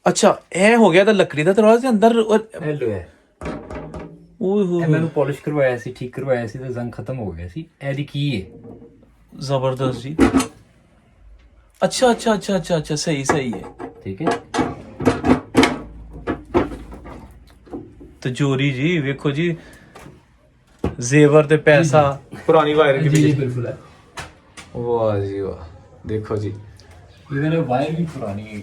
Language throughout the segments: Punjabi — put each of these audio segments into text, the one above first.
ਅੱਛਾ ਇਹ ਹੋ ਗਿਆ ਤਾਂ ਲੱਕੜੀ ਦਾ ਦਰਵਾਜ਼ਾ ਦੇ ਅੰਦਰ ਹੈਲੋ ਹੈ ਓਏ ਹੋਏ ਮੈਨੂੰ ਪਾਲਿਸ਼ ਕਰਵਾਇਆ ਸੀ, ਠੀਕ ਕਰਵਾਇਆ ਸੀ ਤੇ ਜ਼ੰਗ ਖਤਮ ਹੋ ਗਿਆ ਸੀ। ਇਹਦੀ ਕੀ ਹੈ? ਜ਼ਬਰਦਸਤ ਜੀ। ਅੱਛਾ ਅੱਛਾ ਅੱਛਾ ਅੱਛਾ ਅੱਛਾ ਸਹੀ ਸਹੀ ਹੈ। ਠੀਕ ਹੈ तिजोरी जी वेखो जी जेवर ते पैसा पुरानी वायर की जी भी बिल्कुल है। वाह जी वाह देखो जी इवन वायर भी पुरानी है।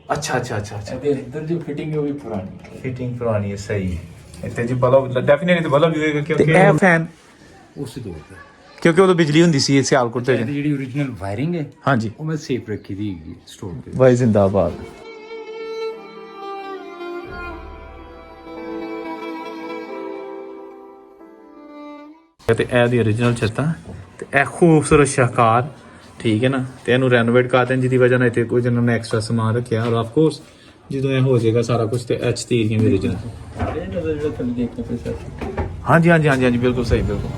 अच्छा अच्छा अच्छा अच्छा इधर जो फिटिंग है वो भी पुरानी है। फिटिंग पुरानी है सही है इतने जी बल्ब डेफिनेटली बल्ब भी होएगा क्योंकि ए फैन उस दौर का क्योंकि उदो बिजली हुंदी सी सियालकोट ते ਜਿਹੜੀ ओरिजिनल वायरिंग है हां जी वो मैं सेफ रखी थी स्टोर पे। भाई जिंदाबाद। ਤੇ ਇਹ ਦੀ origignal ਛੱਤਾਂ ਤੇ ਇਹ ਖੂਬਸੂਰਤ ਸ਼ਾਹਕਾਰ ਠੀਕ ਹੈ ਨਾ ਤੇ ਇਹਨੂੰ ਰੈਨੋਵੇਟ ਕਰ ਦੇਣ ਜਿਹਦੀ ਵਜ੍ਹਾ ਨਾਲ ਇੱਥੇ ਕੁਝ ਇਹਨਾਂ ਨੇ ਐਕਸਟਰਾ ਸਮਾਨ ਰੱਖਿਆ ਔਰ ਆਫ ਕੋਰਸ ਜਦੋਂ ਇਹ ਹੋ ਜਾਏਗਾ ਸਾਰਾ ਕੁਝ ਤੇ ਐਚ ਤੀਰੀਆਂ ਵੀ origignal ਹਾਂਜੀ ਹਾਂਜੀ ਹਾਂਜੀ ਹਾਂਜੀ ਬਿਲਕੁਲ ਸਹੀ ਬਿਲਕੁਲ।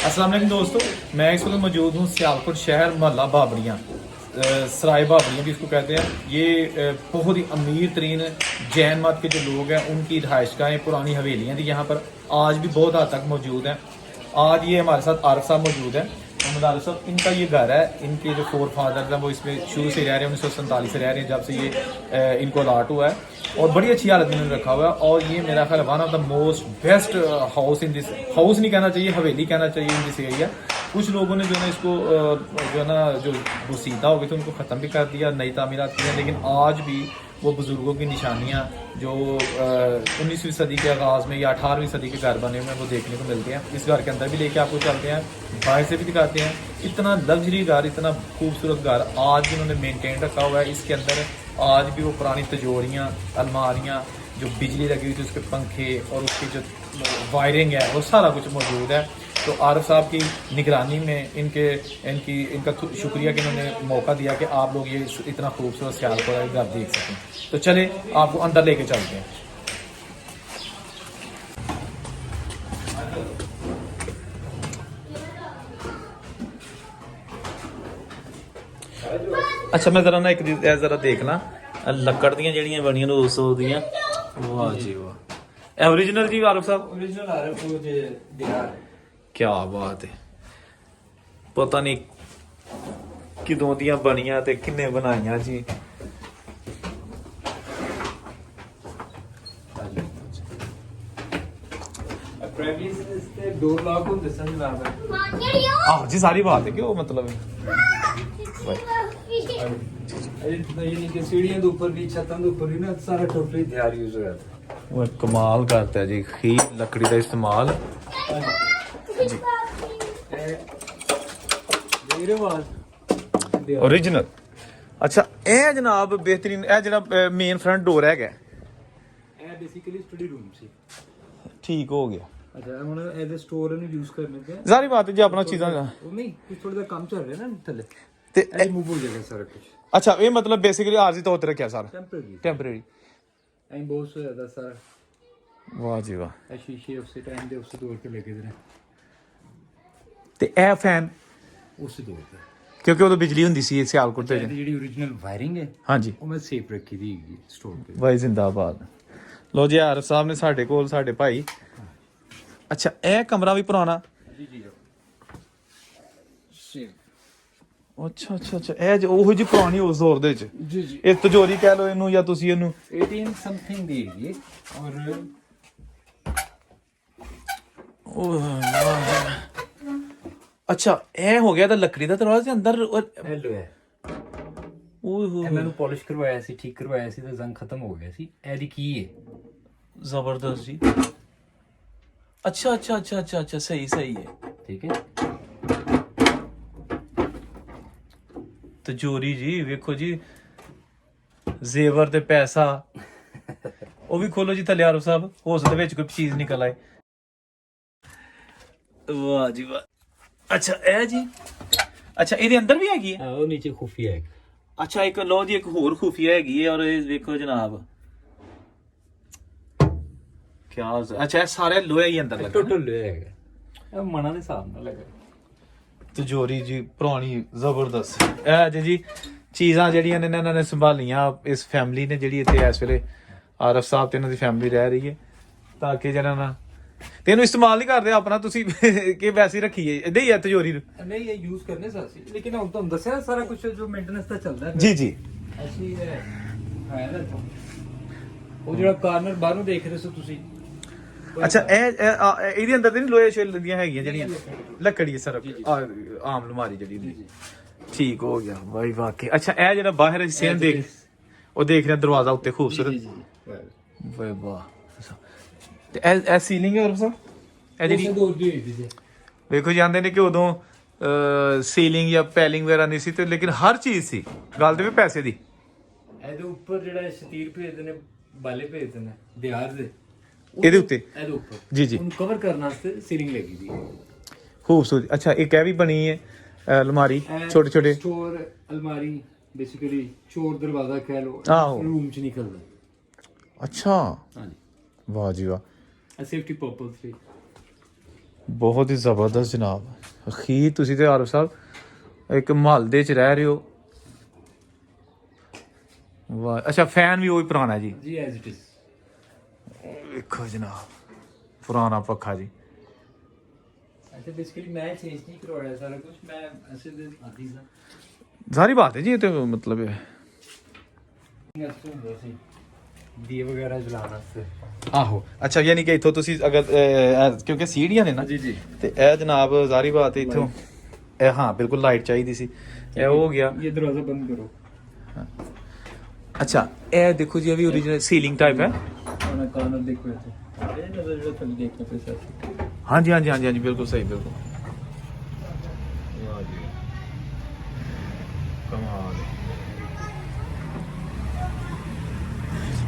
अस्सलाम वालेकुम दोस्तों, मैं इस वक्त मौजूद हूँ सियालकोट शहर मोहल्ला बाबड़ियाँ सराय बाबड़ियाँ भी इसको कहते हैं। ये बहुत ही अमीर तरीन जैन मत के जो लोग हैं उनकी रहायशगाहें पुरानी हवेलियाँ थी यहाँ पर आज भी बहुत हद तक मौजूद हैं। आज ये हमारे साथ आरिफ साहब मौजूद हैं। मोहम्मद आरिफ साहब इनका ये घर है, इनके जो फोर फादर हैं वो इसमें शुरू से रह रहे हैं, 1947 से रह रहे हैं जब से ये इनको अलाट हुआ है और बड़ी अच्छी हालत में इन्होंने रखा हुआ है। और ये मेरा ख्याल one of the most best house in this, house नहीं कहना चाहिए हवेली कहना चाहिए इन दिस एरिया। कुछ लोगों ने जो है ना इसको जो है ना जो बुसीदा हो गए थे उनको ख़त्म भी कर दिया, नई तामीरात की हैं, लेकिन आज भी वो बुज़ुर्गों की निशानियाँ जो 19वीं सदी के आगाज़ में या 18वीं सदी के घर बने हुए हैं वो देखने को मिलते हैं। इस घर के अंदर भी लेके आपको चलते हैं, बाहर से भी दिखाते हैं। इतना लग्जरी घर, इतना खूबसूरत घर आज भी उन्होंने मेनटेन रखा हुआ है। इसके अंदर आज भी वो पुरानी तिजोरियाँ, अलमारियाँ, जो बिजली लगी हुई थी उसके पंखे और उसकी जो वायरिंग है वो सारा कुछ मौजूद है। तो आरिफ साहब की निगरानी में इनका शुक्रिया कि इन्होंने मौका दिया कि आप लोग ये इतना खूबसूरत सियालकोट घर देख सकें। तो चले आपको अंदर लेके चलते हैं। अच्छा मैं जरा ना एक जरा देखना ਲੱਕੜ ਦੀਆਂ ਜਿਹੜੀਆਂ ਬਣੀਆਂ ਨੇ 200 ਦੀਆਂ। ਵਾਹ ਜੀ ਵਾਹ, ਇਹ ओरिजिनल ਜੀ ਆਰਿਫ ਸਾਹਿਬ? ओरिजिनल आरिफ वो जो दिहार ਕੀ ਬਾਤ ਹੈ। ਪਤਾ ਨਹੀਂ ਕਿਦੋਂ ਦੀਆਂ ਬਣੀਆਂ ਤੇ ਕਿੰਨੇ ਬਣਾਈਆਂ ਜੀ। प्रेमिस ਤੇ 2 ਲੱਖ ਹੁੰਦੇ ਸਨ ਜਨਾਬ। ਆਹ ਜੀ ਸਾਰੀ ਬਾਤ ਹੈ ਕਿ ਉਹ ਮਤਲਬ यानी कि सीढ़ियों के ऊपर भी छतों के ऊपर भी ना सारा टोटली दिहार यूज हो जाता है। वो कमाल करता है जी खीर लकड़ी का इस्तेमाल ओरिजिनल। अच्छा ਇਹ ਜਨਾਬ बेहतरीन ਇਹ ਜਿਹੜਾ ਮੇਨ ਫਰੰਟ ਡੋਰ ਹੈਗਾ ਇਹ ਬੇਸਿਕਲੀ ਸਟੱਡੀ ਰੂਮ ਸੀ। ਠੀਕ ਹੋ ਗਿਆ। ਅੱਛਾ ਹੁਣ ਇਹਦੇ ਸਟੋਰ ਨੂੰ ਯੂਜ਼ ਕਰਨੇ ਤੇ ਜ਼ਾਰੀ ਬਾਤ ਹੈ ਜੀ ਆਪਣਾ ਚੀਜ਼ਾਂ ਉਹ ਨਹੀਂ ਕੁਝ ਥੋੜਾ ਜਿਹਾ ਕੰਮ ਚੱਲ ਰਿਹਾ ਨਾ ਥੱਲੇ ਤੇ ਇਹ ਮੂਵ ਹੋ ਜਾਏਗਾ ਸਾਰਾ ਕੁਝ। अच्छा ये मतलब बेसिकली आरजी तौर पे रखा सारा टेम्परेरी एंड बहुत से ज्यादा सारा। वाह जी वाह। शीशे उस टाइम दे उस दौर पे लगे थे ते ए फैन उस दौर पे क्योंकि उदो बिजली हुंदी सी सियालकोट ते ਜਿਹੜੀ ओरिजिनल वायरिंग है हां जी ਉਹ ਮੈਂ ਸੇਫ ਰੱਖੀ ਦੀ ਸਟੋਰ ਤੇ। भाई जिंदाबाद। लो जी आरिफ साहब ने साडे कोल साडे भाई। अच्छा ए कमरा भी पुराना जी जी सेफ। ਅੱਛਾ ਅੱਛਾ ਅੱਛਾ ਇਹ ਜੋ ਉਹੋ ਜੀ ਪੁਰਾਣੀ ਉਸ ਦੌਰ ਦੇ ਵਿੱਚ ਜੀ ਜੀ ਇਹ ਤਿਜੋਰੀ ਕਹਿ ਲਓ ਇਹਨੂੰ ਜਾਂ ਤੁਸੀਂ ਇਹਨੂੰ 18 समथिंग ਦੀ ਹੈ ਔਰ ਅੱਛਾ ਇਹ ਹੋ ਗਿਆ ਤਾਂ ਲੱਕੜੀ ਦਾ ਦਰਵਾਜ਼ਾ ਦੇ ਅੰਦਰ ਹੈਲੋ ਹੈ। ਓਏ ਹੋਏ ਇਹ ਮੈਨੂੰ ਪਾਲਿਸ਼ ਕਰਵਾਇਆ ਸੀ, ਠੀਕ ਕਰਵਾਇਆ ਸੀ ਤੇ ਜ਼ੰਗ ਖਤਮ ਹੋ ਗਿਆ ਸੀ। ਇਹਦੀ ਕੀ ਹੈ? जबरदस्त जी। अच्छा अच्छा अच्छा अच्छा अच्छा, सही सही है। ठीक है। तिजोरी जी वेखो जी, जेवर ते पैसा ਉਹ ਵੀ ਖੋਲੋ ਜੀ ਥੱਲੇ ਆਰੋ ਸਾਹਿਬ, ਹੋ ਸਕਦਾ ਵਿੱਚ ਕੋਈ ਚੀਜ਼ ਨਿਕਲ ਆਏ। ਵਾਹ ਜੀ ਵਾਹ। ਅੱਛਾ ਇਹ ਜੀ, ਅੱਛਾ ਇਹਦੇ ਅੰਦਰ ਵੀ ਹੈਗੀ ਹੈ। वो नीचे खुफिया है। ਅੱਛਾ ਇੱਕ ਲੋ ਜੀ, ਇੱਕ ਹੋਰ ਖੂਫੀਆ ਹੈਗੀ ਹੈ, ਔਰ ਇਹ ਵੇਖੋ ਜਨਾਬ ਕਿਆ। ਅੱਛਾ ਇਹ ਸਾਰੇ ਲੋਹਾ ਹੀ ਅੰਦਰ ਲੱਗਾ। टोटल ले आएगा, अब मना ने साहब ना लगा। ਤਿਜੋਰੀ ਜੀ ਪੁਰਾਣੀ ਜ਼ਬਰਦਸਤ। ਇਹ ਜੀ ਚੀਜ਼ਾਂ ਜਿਹੜੀਆਂ ਨੇ ਇਹਨਾਂ ਨੇ ਸੰਭਾਲੀਆਂ ਇਸ ਫੈਮਿਲੀ ਨੇ, ਜਿਹੜੀ ਇੱਥੇ ਇਸ ਵੇਲੇ ਆਰਫ ਸਾਹਿਬ ਤੇ ਇਹਨਾਂ ਦੀ ਫੈਮਿਲੀ ਰਹਿ ਰਹੀ ਹੈ, ਤਾਂ ਕਿ ਜਿਹੜਾ ਨਾ ਤੇ ਇਹਨੂੰ ਇਸਤੇਮਾਲ ਨਹੀਂ ਕਰਦੇ ਆਪਣਾ ਤੁਸੀਂ ਕਿ ਵੈਸੇ ਹੀ ਰੱਖੀਏ ਇਦਾਂ ਹੀ ਹੈ ਤਿਜੋਰੀ ਨੂੰ। नहीं ये यूज करने सासी, लेकिन हम तो दस सारा कुछ जो मेंटेनेंस का चलता है ਜੀ ਜੀ। ऐसी है ना। वो जो कार्नर बाहरों देख रहे हो ਤੁਸੀਂ। ਅੱਛਾ ਇਹਦੇ ਅੰਦਰ ਤੇ ਨਹੀਂ ਲੋਹੇ ਛਿੱਲ ਦੀਆਂ ਹੈਗੀਆਂ ਜਿਹੜੀਆਂ ਲੱਕੜੀ ਸਰ ਆਮ ਅਲਮਾਰੀ ਜਿਹੜੀ ਹੁੰਦੀ। ਠੀਕ ਹੋ ਗਿਆ ਬਾਈ ਵਾਕਈ। ਅੱਛਾ ਇਹ ਜਿਹੜਾ ਬਾਹਰ ਸੇਮ ਦੇਖ, ਉਹ ਦੇਖ ਰਿਹਾ ਦਰਵਾਜ਼ਾ ਉੱਤੇ ਖੂਬਸੂਰਤ। ਵਾਹ ਵਾਹ। ਤੇ ਇਹ ਸੀਲਿੰਗ ਹੈ ਸਰ, ਇਹ ਜਿਹੜੀ ਵੇਖੋ ਜਾਂਦੇ ਨੇ ਕਿ ਉਦੋਂ ਸੀਲਿੰਗ ਜਾਂ ਪੈਲਿੰਗ ਵਗੈਰਾ ਨਹੀਂ ਸੀ, ਤੇ ਲੇਕਿਨ ਹਰ ਚੀਜ਼ ਸੀ। ਗੱਲ ਤੇ ਵੀ ਪੈਸੇ ਦੀ। ਇਹਦੇ ਉੱਪਰ ਜਿਹੜਾ ਸ਼ਤੀਰ ਭੇਜਦੇ ਨੇ, ਬਾਲੇ ਭੇਜਦੇ ਨੇ ਦਿਹਾਰ ਦੇ, ਇਹਦੇ ਉੱਤੇ ਇਹਦੇ ਉੱਪਰ ਜੀ ਜੀ ਉਹਨੂੰ ਕਵਰ ਕਰਨ ਵਾਸਤੇ ਸੀਲਿੰਗ ਲੱਗੀ ਦੀ ਹੈ। ਖੂਬਸੂਰਤ। ਅੱਛਾ ਇੱਕ ਇਹ ਵੀ ਬਣੀ ਹੈ ਅਲਮਾਰੀ, ਛੋਟੇ ਛੋਟੇ ਸਟੋਰ ਅਲਮਾਰੀ, ਬੇਸਿਕਲੀ ਚੋਰ ਦਰਵਾਜ਼ਾ ਕਹਿ ਲੋ, ਆਹੋ। ਰੂਮ ਚ ਨਿਕਲਦਾ। ਅੱਛਾ ਹਾਂਜੀ, ਵਾਹ ਜੀ ਵਾਹ, ਸੇਫਟੀ ਪਰਪਸ ਲਈ ਬਹੁਤ ਹੀ ਜ਼ਬਰਦਸਤ ਜਨਾਬ। ਅਖੀਰ ਤੁਸੀਂ ਤੇ ਆਰਫ ਸਾਹਿਬ ਇੱਕ ਮੁਹੱਲੇ 'ਚ ਰਹਿ ਰਹੇ ਹੋ। ਵਾਹ। ਅੱਛਾ ਫੈਨ ਵੀ ਉਹ ਹੀ ਪੁਰਾਣਾ ਜੀ। ਜੀ ਐਜ਼ ਇਟ ਇਜ਼। ਵੇਖੋ ਜਨਾਬ ਪੁਰਾਣਾ ਪੱਖਾ ਜੀ। अच्छा बेसिकली मैं चेंज नहीं करवाया सारा कुछ, मैं ऐसे दे आती था। ਸਾਰੀ ਬਾਤ ਹੈ ਜੀ, ਇਹ ਤੇ ਮਤਲਬ ਹੈ। दिए वगैरह जलाना से। ਆਹੋ ਅੱਛਾ, ਯਾਨੀ ਕਿ ਇੱਥੋਂ ਤੁਸੀਂ ਅਗਰ ਕਿਉਂਕਿ ਸੀੜੀਆਂ ਨੇ ਨਾ जी जी। ਤੇ ਇਹ ਜਨਾਬ ਜ਼ਾਰੀ ਬਾਤ ਹੈ ਇੱਥੋਂ ਇਹ ਹਾਂ ਬਿਲਕੁਲ ਲਾਈਟ ਚਾਹੀਦੀ ਸੀ, ਇਹ ਹੋ ਗਿਆ। ये दरवाजा बंद करो। ਅੱਛਾ ਇਹ ਦੇਖੋ ਜੀ, ਇਹ ਵੀ ओरिजिनल ਸੀਲਿੰਗ ਟਾਈਪ ਹੈ। खाना कार्नर देखो ऐसे, ये नजर जो थल्ले देखने पे साथ। ਹਾਂਜੀ ਹਾਂਜੀ ਹਾਂਜੀ ਹਾਂਜੀ ਬਿਲकुल ਸਹੀ, ਬਿਲकुल ਵਾਹ ਜੀ ਕਮਾਲ।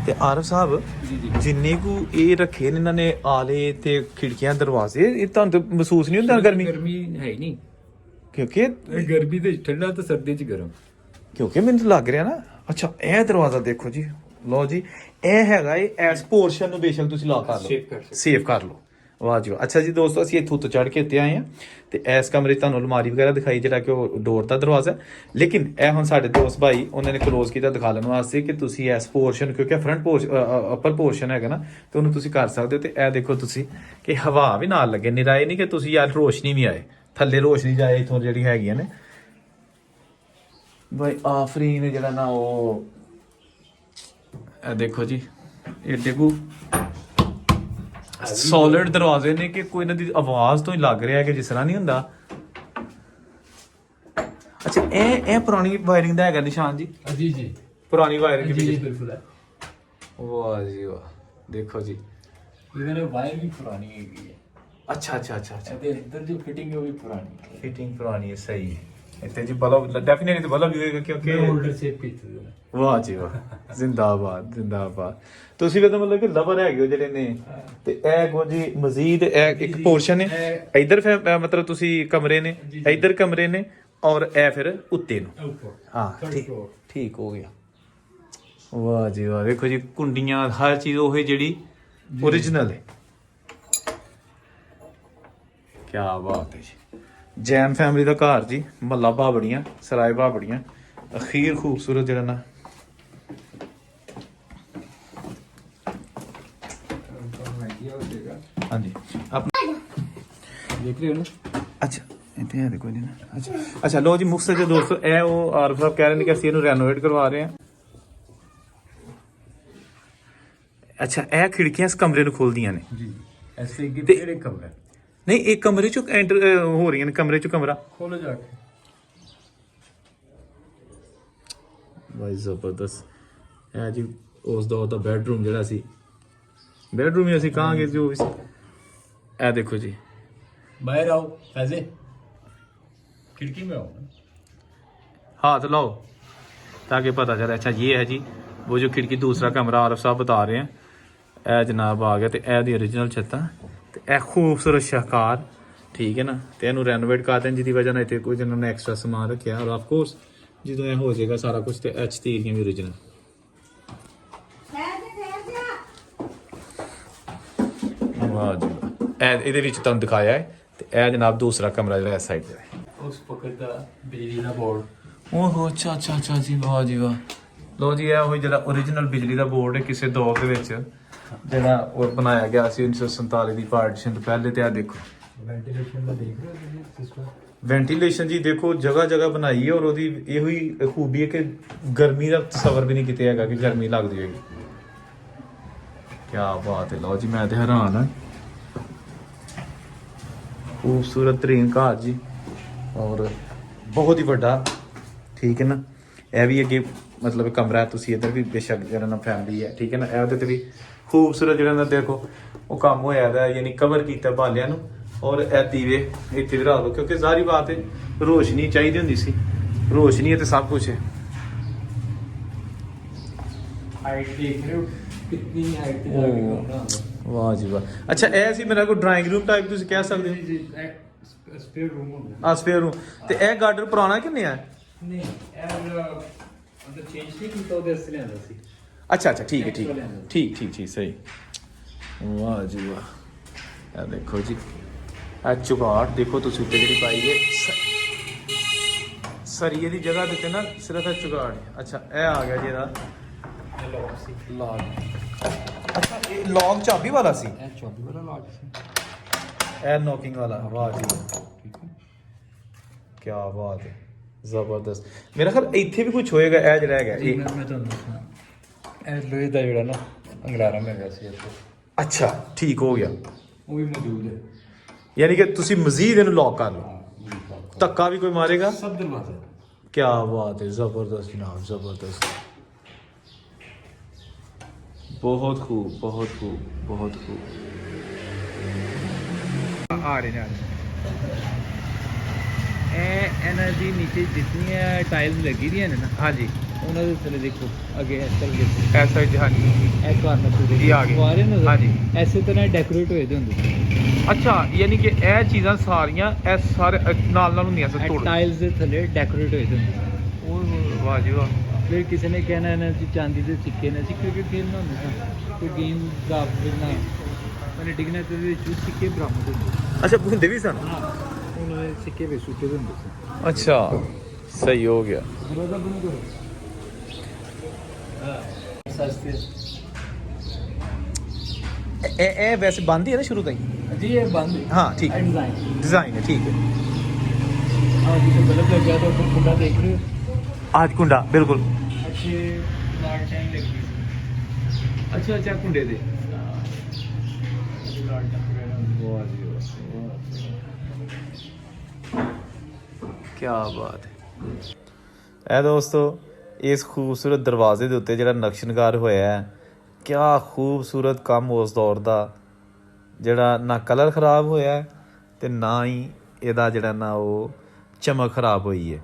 ਤੇ ਆਰਫ ਸਾਹਿਬ जी जी। ਜਿੰਨੇ ਕੁ ਇਹ ਰੱਖੇ ਨੇ ਇਹਨਾਂ ਨੇ ਆਲੇ ਤੇ ਖਿੜਕੀਆਂ ਦਰਵਾਜ਼ੇ, ਇਹ ਤੁਹਾਨੂੰ ਤਾਂ ਮਹਿਸੂਸ ਨਹੀਂ ਹੁੰਦਾ ਗਰਮੀ? गर्मी है ही नहीं, ਕਿਉਂਕਿ गर्मी तो ठंडा तो सर्दी च गर्म। ਕਿਉਂਕਿ ਮੈਨੂੰ ਤਾਂ ਲੱਗ ਰਿਹਾ ਨਾ। ਅੱਛਾ ਇਹ ਦਰਵਾਜ਼ਾ ਦੇਖੋ ਜੀ, ਲਓ ਜੀ ਇਹ ਹੈਗਾ ਇਹ ਐਸ ਪੋਰਸ਼ਨ ਨੂੰ ਬੇਸ਼ੱਕ ਤੁਸੀਂ ਲਾ ਕਰ Save ਕਰ ਲਓ, ਸਕਦੇ। ਸੇਵ ਕਰ ਲਓ। ਵਾਹ ਜੀ ਵਾਹ। ਅੱਛਾ ਜੀ ਦੋਸਤੋ, ਅਸੀਂ ਇੱਥੋਂ ਤੋਂ ਚੜ੍ਹ ਕੇ ਉੱਤੇ ਆਏ ਹਾਂ ਤੇ ਇਸ ਕਮਰੇ 'ਚ ਤੁਹਾਨੂੰ ਅਲਮਾਰੀ ਵਗੈਰਾ ਦਿਖਾਈ, ਜਿਹੜਾ ਕਿ ਉਹ ਡੋਰ ਦਾ ਦਰਵਾਜ਼ਾ। ਲੇਕਿਨ ਇਹ ਹੁਣ ਸਾਡੇ ਦੋਸਤ ਭਾਈ ਉਹਨਾਂ ਨੇ ਕਲੋਜ਼ ਕੀਤਾ ਦਿਖਾਉਣ ਵਾਸਤੇ ਕਿ ਤੁਸੀਂ ਇਸ ਪੋਰਸ਼ਨ, ਕਿਉਂਕਿ ਫਰੰਟ ਪੋਰਸ਼ਨ ਅਪਰ ਪੋਰਸ਼ਨ ਹੈਗਾ ਨਾ, ਤੇ ਉਹਨੂੰ ਤੁਸੀਂ ਕਰ ਸਕਦੇ ਹੋ। ਤੇ ਇਹ ਦੇਖੋ ਤੁਸੀਂ ਕਿ ਹਵਾ ਵੀ ਨਾਲ ਲੱਗੇ, ਨਿਰਾਏ ਨਹੀਂ ਕਿ ਤੁਸੀਂ ਯਾਰ ਰੋਸ਼ਨੀ ਵੀ ਆਏ, ਥੱਲੇ ਰੋਸ਼ਨੀ ਜਾਏ ਇੱਥੋਂ ਜਿਹੜੀ ਹੈਗੀਆਂ ਨੇ। ਭਾਈ ਆਫਰੀਨ ਜਿਹੜਾ ਨਾ ਉਹ ਇਹ ਦੇਖੋ ਜੀ, ਇਹ ਦੇਖੋ ਸੋਲਿਡ ਦਰਵਾਜ਼ੇ ਨੇ ਕਿ ਕੋਈ ਇਹਨਾਂ ਦੀ ਆਵਾਜ਼ ਤੋਂ ਹੀ ਲੱਗ ਰਿਹਾ ਕਿ ਜਿਸ ਤਰ੍ਹਾਂ ਨਹੀਂ ਹੁੰਦਾ। ਅੱਛਾ ਇਹ ਪੁਰਾਣੀ ਵਾਇਰਿੰਗ ਦਾ ਹੈਗਾ ਨਿਸ਼ਾਨ ਜੀ, जी जी ਪੁਰਾਣੀ ਵਾਇਰਿੰਗ जी ਦੀ। बिल्कुल है। ਵਾਹ ਜੀ ਵਾਹ, ਦੇਖੋ ਜੀ। इधर वायर भी पुरानी है। ਅੱਛਾ ਅੱਛਾ ਅੱਛਾ ਅੱਛਾ, इधर जो फिटिंग है वो भी पुरानी है। ਫਿਟਿੰਗ ਪੁਰਾਣੀ ਹੈ, ਸਹੀ ਹੈ। ਇੱਥੇ ਜੀ ਬਲਬ ਡੈਫੀਨਿਟਲੀ ਬਲਬ ਹੀ ਹੋਏਗਾ ਕਿਉਂਕਿ होल्डर शेप की थी। ਵਾਹ ਜੀ ਵਾਹ, ਜ਼ਿੰਦਾਬਾਦ ਜ਼ਿੰਦਾਬਾਦ। ਤੁਸੀਂ ਵੀ ਤਾਂ ਮਤਲਬ ਕਿ ਲਵਰ ਹੈਗੇ ਹੋ ਜਿਹੜੇ ਨੇ। ਤੇ ਇਹ ਕੋ ਜੀ ਮਜ਼ੀਦ ਇਹ ਇੱਕ ਪੋਰਸ਼ਨ ਹੈ ਇਧਰ, ਮਤਲਬ ਤੁਸੀਂ ਕਮਰੇ ਨੇ ਇਧਰ ਕਮਰੇ ਨੇ, ਔਰ ਇਹ ਫਿਰ ਉੱਤੇ ਨੂੰ। ऊपर ਹਾਂ ਠੀਕ ਠੀਕ ਹੋ ਗਿਆ। ਵਾਹ ਜੀ ਵਾਹ, ਵੇਖੋ ਜੀ ਕੁੰਡੀਆਂ ਹਰ ਚੀਜ਼ ਉਹ ਜਿਹੜੀ ओरिजिनल ਹੈ। ਕੀ ਬਾਤ ਹੈ ਜੀ। ਜੈਨ ਫੈਮਿਲੀ ਦਾ ਘਰ ਜੀ, ਮਹੱਲਾ ਬਾਬੜੀਆਂ, ਸਰਾਏ ਬਾਬੜੀਆਂ। ਅਖੀਰ ਖੂਬਸੂਰਤ ਜਿਹੜਾ ਨਾ ਹਾਂਜੀ देख रहे हो ना। ਅੱਛਾ ਇੱਥੇ ਹੈ ਕੋਈ ਨਹੀਂ ਨਾ। ਅੱਛਾ ਅੱਛਾ, ਲੋ ਜੀ ਮੁਖਤਸਰ ਦੇ ਦੋਸਤੋ, ਇਹ ਉਹ ਆਰਫ ਸਾਹਿਬ ਕਹਿ ਰਹੇ ਨੇ ਕਿ ਅਸੀਂ ਇਹਨੂੰ ਰੈਨੋਵੇਟ ਕਰਵਾ ਰਹੇ ਹਾਂ। ਅੱਛਾ ਇਹ ਖਿੜਕੀਆਂ ਇਸ ਕਮਰੇ ਨੂੰ ਖੋਲਦੀਆਂ ਨੇ जी ऐसे कि ते- तेरे कमरा ਨਹੀਂ, ਇੱਕ ਕਮਰੇ ਚੋਂ ਐਂਟਰ ਹੋ ਰਹੀਆਂ ਨੇ, ਕਮਰੇ ਚੋਂ ਕਮਰਾ। खोलो जाके। ਬਾਈ ਜ਼ਬਰਦਸਤ। ਇਹ ਜੀ ਉਸ ਦਾ ਉਹਦਾ ਬੈਡਰੂਮ ਜਿਹੜਾ ਸੀ, बेडरूम ही ਅਸੀਂ ਕਹਾਂਗੇ ਜੋ ਵੀ ਸੀ। ਇਹ ਦੇਖੋ ਜੀ, बाहर आओ फैजे, खिड़की में आओ। हाथ लाओ ताकि पता चले। अच्छा ये है जी वो जो खिड़की, दूसरा कमरा आरफ साहब बता रहे हैं। ਇਹ ਜਨਾਬ ਆ ਗਿਆ ਤੇ ਇਹ ਦੀ ओरिजिनल ਛੱਤਾਂ ਤੇ ਇਹ ਖੂਬਸੂਰਤ ਸ਼ਾਹਕਾਰ, ਠੀਕ ਹੈ ਨਾ। ਤੇ ਇਹਨੂੰ ਰੈਨੋਵੇਟ ਕਰ ਦੇਣ ਜਿਹਦੀ ਵਜ੍ਹਾ ਨਾਲ ਇੱਥੇ ਕੁਝ ਇਹਨਾਂ ਨੇ ਐਕਸਟਰਾ ਸਮਾਨ ਰੱਖਿਆ। ਔਰ ਆਫ ਕੋਰਸ ਜਦੋਂ ਇਹ ਹੋ ਜਾਏਗਾ ਸਾਰਾ ਕੁਝ ਤੇ ਐਚ ਤੀਰੀਆਂ ਵੀ ओरिजिनल। ਵਾਹ ਜੀ ਵਾਹ। ਇਹ ਇਹਦੇ ਵਿੱਚ ਤੁਹਾਨੂੰ ਦਿਖਾਇਆ ਹੈ ਤੇ ਇਹ ਜਨਾਬ ਦੂਸਰਾ ਕਮਰਾ ਜਿਹੜਾ ਇਸ ਸਾਈਡ ਤੇ ਹੈ। उस पकड़ का बिजली का बोर्ड, ਓਹੋ ਅੱਛਾ ਅੱਛਾ ਅੱਛਾ ਜੀ, ਵਾਹ ਜੀ ਵਾਹ। ਲੋ ਜੀ ਇਹ ਉਹੀ ਜਿਹੜਾ ओरिजिनल ਬਿਜਲੀ ਦਾ ਬੋਰਡ ਹੈ ਕਿਸੇ ਦੌਰ ਦੇ ਵਿੱਚ ਜਿਹੜਾ ਉਹ ਬਣਾਇਆ ਗਿਆ ਸੀ 1947 ਦੀ ਪਾਰਟੀਸ਼ਨ ਤੋਂ ਪਹਿਲੇ। ਤੇ ਆ ਦੇਖੋ वेंटिलेशन का देख रहे हो सिस्टम। ਵੈਂਟੀਲੇਸ਼ਨ ਜੀ ਦੇਖੋ ਜਗ੍ਹਾ ਜਗ੍ਹਾ ਬਣਾਈ ਹੈ। ਔਰ ਉਹਦੀ ਇਹੋ ਹੀ ਖੂਬੀ ਹੈ ਕਿ ਗਰਮੀ ਦਾ ਤਸਵਰ ਵੀ ਨਹੀਂ ਕਿਤੇ ਹੈਗਾ ਕਿ ਗਰਮੀ ਲੱਗਦੀ ਹੋਏਗੀ। ਕੀ ਬਾਤ ਹੈ। ਲਓ ਜੀ ਮੈਂ ਤੇ ਹੈਰਾਨ ਹਾਂ। ਖੂਬਸੂਰਤ ਤਰੀਨ ਘਰ ਜੀ ਔਰ ਬਹੁਤ ਹੀ ਵੱਡਾ, ਠੀਕ ਹੈ ਨਾ। ਇਹ ਵੀ ਅੱਗੇ ਮਤਲਬ ਕਮਰਾ ਹੈ, ਤੁਸੀਂ ਇੱਧਰ ਵੀ ਬੇਸ਼ੱਕ ਜਿਹੜਾ ਨਾ ਫੈਮਿਲੀ ਹੈ, ਠੀਕ ਹੈ ਨਾ। ਇਹ ਉਹਦੇ ਤੇ ਵੀ ਖੂਬਸੂਰਤ ਜਿਹੜਾ ਨਾ ਦੇਖੋ ਉਹ ਕੰਮ ਹੋਇਆ ਦਾ, ਯਾਨੀ ਕਵਰ ਕੀਤਾ ਬਾਲਿਆਂ ਨੂੰ। ਔਰ ਇਹ ਦੀਵੇ ਇੱਥੇ ਵੀ ਰੱਖ ਲਓ ਕਿਉਂਕਿ ਜ਼ਾਹਰੀ ਬਾਤ ਹੈ ਰੋਸ਼ਨੀ ਚਾਹੀਦੀ ਹੁੰਦੀ ਸੀ। ਰੋਸ਼ਨੀ ਹੈ ਤੇ ਸਭ ਕੁਝ ਹੈ। हाइट देख रहे हो कितनी हाइट पे जाके कमरा है। ਵਾਹ ਜੀ ਵਾਹ। ਅੱਛਾ ਇਹ ਸੀ ਮੇਰਾ ਕੋਈ ਡਰਾਇੰਗ ਰੂਮ ਟਾਈਪ ਤੁਸੀਂ ਕਹਿ ਸਕਦੇ ਹੋ। स्पेयर रूम होगा। ਆ ਸਪੇਅਰ ਰੂਮ। ਤੇ ਇਹ ਗਾਰਡਨ ਪੁਰਾਣਾ ਕਿੰਨੇ ਆ? नहीं अंदर चेंज नहीं किया उधर से लेना सी। ਅੱਛਾ ਅੱਛਾ ਠੀਕ ਹੈ ਠੀਕ ਹੈ, ਠੀਕ ਠੀਕ ਠੀਕ ਸਹੀ। ਵਾਹ ਜੀ ਵਾਹ। ਇਹ ਦੇਖੋ ਜੀ ਇਹ ਚੁਗਾੜ ਦੇਖੋ ਤੁਸੀਂ ਉੱਤੇ ਜਿਹੜੀ ਪਾਈ ਹੈ ਸਰੀਏ ਦੀ ਜਗ੍ਹਾ ਦਿੱਤੇ ਨਾ, ਸਿਰਫ ਇਹ ਚੁਗਾੜ ਹੈ। ਅੱਛਾ ਇਹ ਆ ਗਿਆ ਜੀ ਇਹਦਾ लॉक सी। ਲੌਕ। ਅੱਛਾ ਇਹ ਲੌਕ ਚਾਬੀ ਵਾਲਾ ਸੀ, ए 24 वाला लॉक सी। ਇਹ ਨੋਕਿੰਗ ਵਾਲਾ। ਵਾਹ ਜੀ ਕੀ ਬਾਤ ਹੈ, ਜ਼ਬਰਦਸਤ। ਮੇਰਾ ਖਿਆਲ ਇੱਥੇ ਵੀ ਕੁਝ ਹੋਏਗਾ। ਇਹ ਜਿਹੜਾ ਹੈਗਾ जी ਇਹ मैं तो ए लोहे दा जेड़ा ना अंगलारा में वैसे है तो ਅੱਛਾ ਠੀਕ ਹੋ ਗਿਆ। वो भी मौजूद है। ਯਾਨੀ ਕਿ ਤੁਸੀਂ ਮਜ਼ੀਦ ਇਹਨੂੰ ਲੌਕ ਕਰ ਲਓ, हाँ, ये ਧੱਕਾ ਵੀ ਕੋਈ ਮਾਰੇਗਾ। सब दरवाजे ਕੀ ਬਾਤ ਹੈ, ਜ਼ਬਰਦਸਤ ਜਨਾਬ, ਜ਼ਬਰਦस्त। ਬਹੁਤ ਖੂਬ ਬਹੁਤ ਖੂਬ ਬਹੁਤ ਖੂਬ। आ रहे हैं। ਇਹ ਇਹਨਾਂ ਦੀ ਨੀਚੇ ਜਿੰਨੀਆਂ ਟਾਈਲਸ ਲੱਗੀ ਦੀਆਂ ਨੇ ਨਾ, ਹਾਂਜੀ ਉਹਨਾਂ ਦੇ ਥੱਲੇ ਦੇਖੋ ਅੱਗੇ ਇਸ ਤਰ੍ਹਾਂ ਦੇਖੋ ਐਸਾ ਹੀ ਹਾਂਜੀ ਇਹ ਕਾਰਨਰ ਤੇ ਇਹ ਆ ਗਏ। ਫੁਆਰੇ ਨਜ਼ਰ ਹਾਂਜੀ। ਐਸੇ ਤਰ੍ਹਾਂ ਡੈਕੋਰੇਟ ਹੋਏ ਦੇ ਹੁੰਦੇ ਸੀ। ਅੱਛਾ ਯਾਨੀ ਕਿ ਇਹ ਚੀਜ਼ਾਂ ਸਾਰੀਆਂ ਇਹ ਸਾਰੇ ਨਾਲ ਨਾਲ ਹੁੰਦੀਆਂ ਸਨ ਤੋੜ। ਟਾਈਲਸ ਦੇ ਥੱਲੇ ਡੈਕੋਰੇਟ ਹੋਏ ਦੇ ਹੁੰਦੇ ਸੀ। ਉਹ ਵਾਹ ਜੀ ਵਾਹ। ਫਿਰ ਕਿਸੇ ਨੇ ਕਹਿਣਾ ਇਹਨਾਂ ਚ ਚਾਂਦੀ ਦੇ ਸਿੱਕੇ ਨੇ, ਅਸੀਂ ਕ੍ਰਿਕਟ ਖੇਡਣਾ ਹੁੰਦਾ ਸੀ ਕੋਈ ਗੇਮ ਦਾ ਨਾ ਉਹਨੇ ਡਿੱਗਣਾ ਤੇ ਉਹਦੇ ਵਿੱਚ ਸਿੱਕੇ ਬਰਾਮਦ ਹੁੰਦੇ ਸੀ। ਅੱਛਾ ਹੁੰਦੇ ਵੀ ਸਨ। ਉਹਨਾਂ ਦੇ ਸਿੱਕੇ ਵੀ ਸੁੱਟੇ ਦੇ ਹੁੰਦੇ ਸੀ। ਅੱਛਾ ਸਹੀ ਹੋ ਗਿਆ। ਦਰਵਾਜ਼ਾ ਬੰਦ ਕਰੋ। ਸਸਤੇ ਇਹ ਵੈਸੇ ਬੰਦ ਹੀ ਹੈ ਨਾ ਸ਼ੁਰੂ ਤੋਂ ਹੀ। ਜੀ ਇਹ ਬੰਦ ਹੈ। ਹਾਂ ਠੀਕ ਹੈ, डिजाइन डिजाइन है ठीक है। और जिसे बल्ब लग गया तो ऊपर कुंडा देख रहे हो आज कुंडा बिल्कुल। अच्छे लालटेन लगी हुई। अच्छा अच्छा कुंडे दे। क्या बात है। ਇਹ ਦੋਸਤੋ ਇਸ ਖੂਬਸੂਰਤ ਦਰਵਾਜ਼ੇ ਦੇ ਉੱਤੇ ਜਿਹੜਾ ਨਕਸ਼ਨਕਾਰ ਹੋਇਆ ਹੈ, ਕਿਆ ਖੂਬਸੂਰਤ ਕੰਮ ਉਸ ਦੌਰ ਦਾ, ਜਿਹੜਾ ਨਾ ਕਲਰ ਖਰਾਬ ਹੋਇਆ ਹੈ ਤੇ ਨਾ ਹੀ ਇਹਦਾ ਜਿਹੜਾ ਨਾ ਉਹ ਚਮਕ ਖਰਾਬ ਹੋਈ ਹੈ।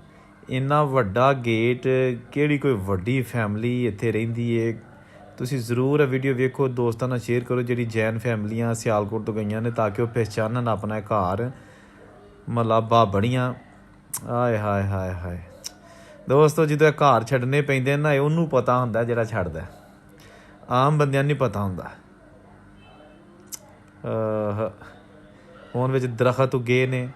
ਇੰਨਾ ਵੱਡਾ ਗੇਟ, ਕਿਹੜੀ ਕੋਈ ਵੱਡੀ ਫੈਮਿਲੀ ਇੱਥੇ ਰਹਿੰਦੀ ਹੈ। ਤੁਸੀਂ ਜ਼ਰੂਰ ਇਹ ਵੀਡੀਓ ਵੇਖੋ, ਦੋਸਤਾਂ ਨਾਲ ਸ਼ੇਅਰ ਕਰੋ ਜਿਹੜੀ ਜੈਨ ਫੈਮਲੀਆਂ ਸਿਆਲਕੋਟ ਤੋਂ ਗਈਆਂ ਨੇ, ਤਾਂ ਕਿ ਉਹ ਪਹਿਚਾਨਣ ਆਪਣਾ ਘਰ ਮਹੱਲਾ ਬਾਬੜੀਆਂ। ਆਏ ਹਾਏ ਹਾਏ ਹਾਏ ਦੋਸਤੋ, ਜਦੋਂ ਇਹ ਘਰ ਛੱਡਣੇ ਪੈਂਦੇ ਨਾ, ਇਹ ਉਹਨੂੰ ਪਤਾ ਹੁੰਦਾ ਜਿਹੜਾ ਛੱਡਦਾ, ਆਮ ਬੰਦਿਆਂ ਨੂੰ ਨਹੀਂ ਪਤਾ ਹੁੰਦਾ। ਹੁਣ ਵਿੱਚ ਦਰਖਤ ਉੱਗੇ ਨੇ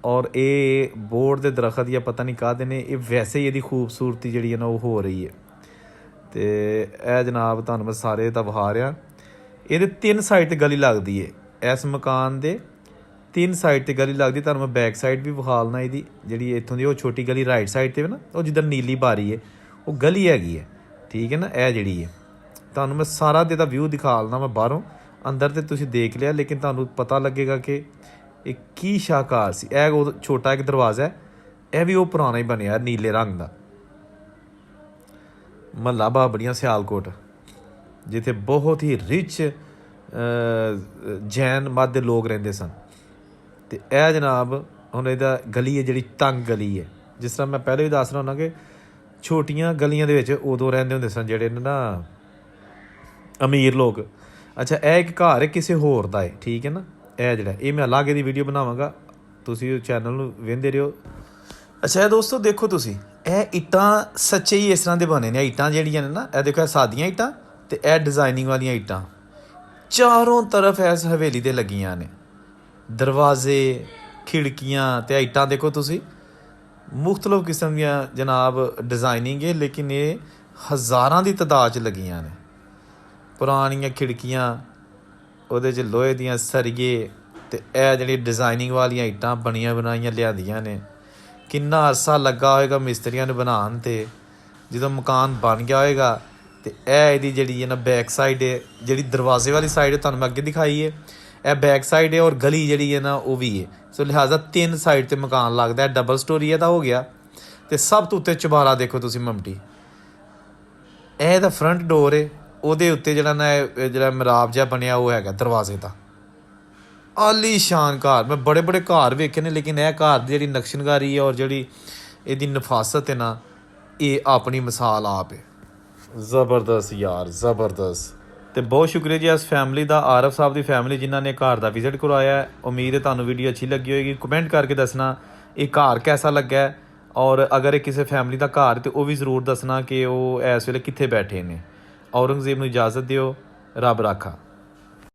ਔਰ ਇਹ ਬੋਰਡ ਦੇ ਦਰਖਤ ਜਾਂ ਪਤਾ ਨਹੀਂ ਕਾਹਦੇ ਨੇ, ਇਹ ਵੈਸੇ ਹੀ ਇਹਦੀ ਖੂਬਸੂਰਤੀ ਜਿਹੜੀ ਹੈ ਨਾ ਉਹ ਹੋ ਰਹੀ ਹੈ। ਤੇ ਇਹ ਜਨਾਬ ਤੁਹਾਨੂੰ ਮੈਂ ਸਾਰੇ ਤਾਂ ਵਿਖਾ ਰਿਹਾ। ਇਹਦੇ 3 ਸਾਈਡ ਤੇ ਗਲੀ ਲੱਗਦੀ ਹੈ। ਇਸ ਮਕਾਨ ਦੇ 3 ਸਾਈਡ ਤੇ ਗਲੀ ਲੱਗਦੀ। ਤੁਹਾਨੂੰ ਮੈਂ ਬੈਕ ਸਾਈਡ ਵੀ ਵਿਖਾਲਣਾ ਇਹਦੀ, ਜਿਹੜੀ ਇੱਥੋਂ ਦੀ ਉਹ ਛੋਟੀ ਗਲੀ ਰਾਈਟ ਸਾਈਡ ਤੇ ਨਾ, ਉਹ ਜਿੱਧਰ ਨੀਲੀ ਬਾਰੀ ਹੈ ਉਹ ਗਲੀ ਹੈਗੀ ਹੈ, ਠੀਕ ਹੈ ਨਾ। ਇਹ ਜਿਹੜੀ ਹੈ ਤੁਹਾਨੂੰ ਮੈਂ ਸਾਰਾ ਦੇ ਦਾ ਵਿਊ ਦਿਖਾਲਣਾ ਮੈਂ ਬਾਹਰੋਂ। ਅੰਦਰ ਤੇ ਤੁਸੀਂ ਦੇਖ ਲਿਆ, ਲੇਕਿਨ ਤੁਹਾਨੂੰ ਪਤਾ ਲੱਗੇਗਾ ਕਿ ਇਹ ਕੀ ਸ਼ਾਹਕਾਰ ਸੀ। ਇਹ ਉਹ ਛੋਟਾ ਇੱਕ ਦਰਵਾਜ਼ਾ ਹੈ, ਇਹ ਵੀ ਉਹ ਪੁਰਾਣਾ ਹੀ ਬਣਿਆ ਨੀਲੇ ਰੰਗ ਦਾ। ਮਹੱਲਾ ਬਾਬੜੀਆਂ ਸਿਆਲਕੋਟ, ਜਿੱਥੇ ਬਹੁਤ ਹੀ ਰਿਚ ਜੈਨ ਮਤ ਦੇ ਲੋਕ ਰਹਿੰਦੇ ਸਨ। ਅਤੇ ਇਹ ਜਨਾਬ ਹੁਣ ਇਹਦਾ ਗਲੀ ਹੈ ਜਿਹੜੀ ਤੰਗ ਗਲੀ ਹੈ, ਜਿਸ ਤਰ੍ਹਾਂ ਮੈਂ ਪਹਿਲੇ ਵੀ ਦੱਸ ਰਿਹਾ ਹੁੰਦਾ ਕਿ ਛੋਟੀਆਂ ਗਲੀਆਂ ਦੇ ਵਿੱਚ ਉਦੋਂ ਰਹਿੰਦੇ ਹੁੰਦੇ ਸਨ ਜਿਹੜੇ ਨੇ ਨਾ ਅਮੀਰ ਲੋਕ। ਅੱਛਾ ਇਹ ਇੱਕ ਘਰ ਹੈ ਕਿਸੇ ਹੋਰ ਦਾ ਹੈ, ਠੀਕ ਹੈ ਨਾ। ਇਹ ਜਿਹੜਾ ਇਹ ਮੈਂ ਅਲੱਗ ਦੀ ਵੀਡੀਓ ਬਣਾਵਾਂਗਾ, ਤੁਸੀਂ ਚੈਨਲ ਨੂੰ ਵੇਖਦੇ ਰਹੋ। ਅੱਛਾ ਇਹ ਦੋਸਤੋ ਦੇਖੋ ਤੁਸੀਂ, ਇਹ ਇੱਟਾਂ ਸੱਚੇ ਹੀ ਇਸ ਤਰ੍ਹਾਂ ਦੇ ਬਣੇ ਨੇ। ਇੱਟਾਂ ਜਿਹੜੀਆਂ ਨੇ ਨਾ, ਇਹ ਦੇਖੋ ਇਹ ਸਾਦੀਆਂ ਇੱਟਾਂ ਅਤੇ ਇਹ ਡਿਜ਼ਾਈਨਿੰਗ ਵਾਲੀਆਂ ਇੱਟਾਂ ਚਾਰੋਂ ਤਰਫ ਇਸ ਹਵੇਲੀ ਦੇ ਲੱਗੀਆਂ ਨੇ। ਦਰਵਾਜ਼ੇ, ਖਿੜਕੀਆਂ ਅਤੇ ਇੱਟਾਂ ਦੇਖੋ ਤੁਸੀਂ, ਮੁਖਤਲਿਫ ਕਿਸਮ ਦੀਆਂ ਜਨਾਬ ਡਿਜ਼ਾਈਨਿੰਗ ਹੈ, ਲੇਕਿਨ ਇਹ ਹਜ਼ਾਰਾਂ ਦੀ ਤਾਦਾਦ 'ਚ ਲੱਗੀਆਂ ਨੇ। ਪੁਰਾਣੀਆਂ ਖਿੜਕੀਆਂ, ਉਹਦੇ 'ਚ ਲੋਹੇ ਦੀਆਂ ਸਰੀਏ ਅਤੇ ਇਹ ਜਿਹੜੀ ਡਿਜ਼ਾਈਨਿੰਗ ਵਾਲੀਆਂ ਇੱਟਾਂ ਬਣੀਆਂ ਬਣਾਈਆਂ ਲਿਆਂਦੀਆਂ ਨੇ। ਕਿੰਨਾ ਅਰਸਾ ਲੱਗਾ ਹੋਏਗਾ ਮਿਸਤਰੀਆਂ ਨੂੰ ਬਣਾਉਣ 'ਤੇ। ਜਦੋਂ ਮਕਾਨ ਬਣ ਗਿਆ ਹੋਏਗਾ ਅਤੇ ਇਹ ਇਹਦੀ ਜਿਹੜੀ ਹੈ ਨਾ ਬੈਕ ਸਾਈਡ ਹੈ, ਜਿਹੜੀ ਦਰਵਾਜ਼ੇ ਵਾਲੀ ਸਾਈਡ ਤੁਹਾਨੂੰ ਮੈਂ ਅੱਗੇ ਦਿਖਾਈ ਹੈ, ਇਹ ਬੈਕ ਸਾਈਡ ਹੈ ਔਰ ਗਲੀ ਜਿਹੜੀ ਹੈ ਨਾ ਉਹ ਵੀ ਹੈ। ਸੋ ਲਿਹਾਜ਼ਾ 3 ਸਾਈਡ 'ਤੇ ਮਕਾਨ ਲੱਗਦਾ। ਡਬਲ ਸਟੋਰੀ ਹੈ ਤਾਂ ਹੋ ਗਿਆ। ਅਤੇ ਸਭ ਤੋਂ ਉੱਤੇ ਚੁਬਾਰਾ ਦੇਖੋ ਤੁਸੀਂ ਮਮਟੀ, ਇਹ ਦਾ ਫਰੰਟ ਡੋਰ ਹੈ, ਉਹਦੇ ਉੱਤੇ ਜਿਹੜਾ ਨਾ ਜਿਹੜਾ ਮਿਹਰਾਬ ਜਿਹਾ ਬਣਿਆ ਉਹ ਹੈਗਾ ਦਰਵਾਜ਼ੇ ਦਾ। ਆਲੀਸ਼ਾਨ ਘਰ, ਮੈਂ ਬੜੇ ਬੜੇ ਘਰ ਵੇਖੇ ਨੇ, ਲੇਕਿਨ ਇਹ ਘਰ ਦੀ ਜਿਹੜੀ ਨਕਸ਼ਨਕਾਰੀ ਹੈ ਔਰ ਜਿਹੜੀ ਇਹਦੀ ਨਫਾਸਤ ਹੈ ਨਾ, ਇਹ ਆਪਣੀ ਮਿਸਾਲ ਆਪ ਹੈ। ਜ਼ਬਰਦਸਤ ਯਾਰ, ਜ਼ਬਰਦਸਤ। ਅਤੇ ਬਹੁਤ ਸ਼ੁਕਰੀਆ ਜੀ ਇਸ ਫੈਮਿਲੀ ਦਾ, ਆਰਫ ਸਾਹਿਬ ਦੀ ਫੈਮਿਲੀ, ਜਿਨ੍ਹਾਂ ਨੇ ਘਰ ਦਾ ਵਿਜ਼ਿਟ ਕਰਵਾਇਆ। ਉਮੀਦ ਹੈ ਤੁਹਾਨੂੰ ਵੀਡੀਓ ਅੱਛੀ ਲੱਗੀ ਹੋਏਗੀ। ਕਮੈਂਟ ਕਰਕੇ ਦੱਸਣਾ ਇਹ ਘਰ ਕੈਸਾ ਲੱਗਾ, ਔਰ ਅਗਰ ਇਹ ਕਿਸੇ ਫੈਮਿਲੀ ਦਾ ਘਰ ਤਾਂ ਉਹ ਵੀ ਜ਼ਰੂਰ ਦੱਸਣਾ ਕਿ ਉਹ ਇਸ ਵੇਲੇ ਕਿੱਥੇ ਬੈਠੇ ਨੇ। ਔਰੰਗਜ਼ੇਬ ਨੂੰ ਇਜਾਜ਼ਤ ਦਿਓ। ਰੱਬ ਰਾਖਾ।